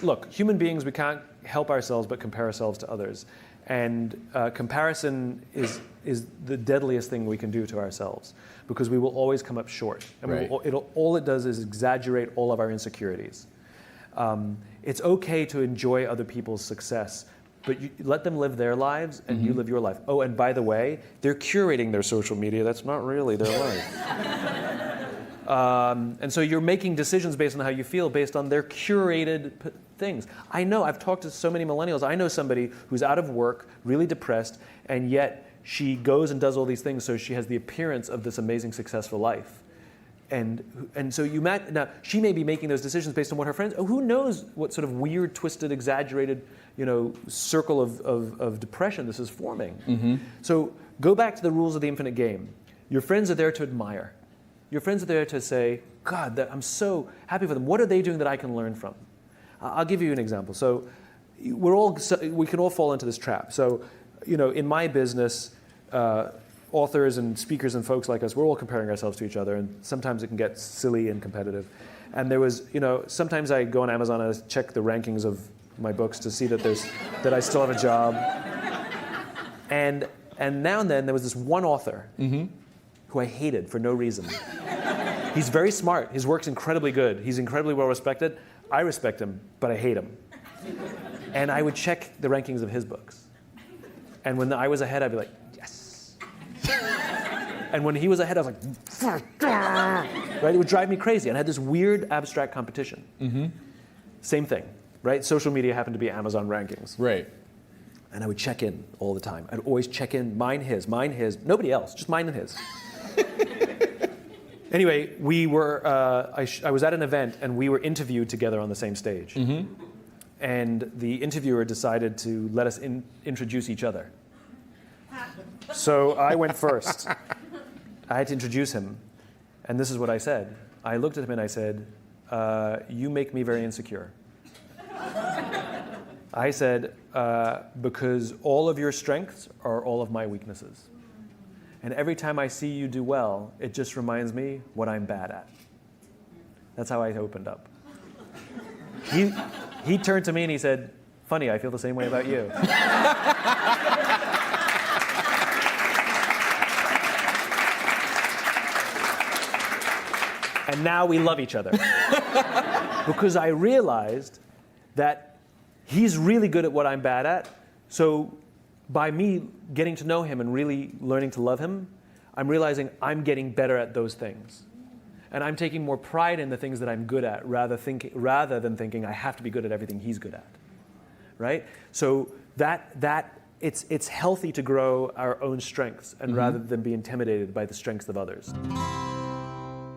look, human beings, we can't help ourselves but compare ourselves to others. And comparison is the deadliest thing we can do to ourselves, because we will always come up short. And Right. all it does is exaggerate all of our insecurities. It's okay to enjoy other people's success, but you let them live their lives and you live your life. Oh, and by the way, they're curating their social media. That's not really their life. And so you're making decisions based on how you feel, based on their curated things. I know, I've talked to so many millennials. I know somebody who's out of work, really depressed, and yet she goes and does all these things so she has the appearance of this amazing, successful life. And so now she may be making those decisions based on what her friends. Who knows what sort of weird, twisted, exaggerated, circle of depression this is forming. So go back to the rules of the infinite game. Your friends are there to admire. Your friends are there to say, God, I'm so happy for them. What are they doing that I can learn from? I'll give you an example. So we can all fall into this trap. So, in my business, authors and speakers and folks like us, we're all comparing ourselves to each other, and sometimes it can get silly and competitive. And there was, sometimes I go on Amazon and I check the rankings of my books to see that I still have a job. And now and then there was this one author who I hated for no reason. He's very smart. His work's incredibly good. He's incredibly well respected. I respect him, but I hate him. And I would check the rankings of his books. And when I was ahead, I'd be like, yes. And when he was ahead, I was like, right? It would drive me crazy. And I had this weird abstract competition. Same thing, right? Social media happened to be Amazon rankings. Right. And I would check in all the time. I'd always check in, mine, his, nobody else, just mine and his. Anyway, we were, I was at an event and we were interviewed together on the same stage. And the interviewer decided to let us introduce each other. So I went first. I had to introduce him. And this is what I said. I looked at him and I said, you make me very insecure. I said, because all of your strengths are all of my weaknesses. And every time I see you do well, it just reminds me what I'm bad at. That's how I opened up. He turned to me and he said, funny, I feel the same way about you. And now we love each other. Because I realized that he's really good at what I'm bad at. So by me getting to know him and really learning to love him, I'm realizing I'm getting better at those things. And I'm taking more pride in the things that I'm good at rather than thinking I have to be good at everything he's good at. Right? So it's healthy to grow our own strengths and rather than be intimidated by the strengths of others.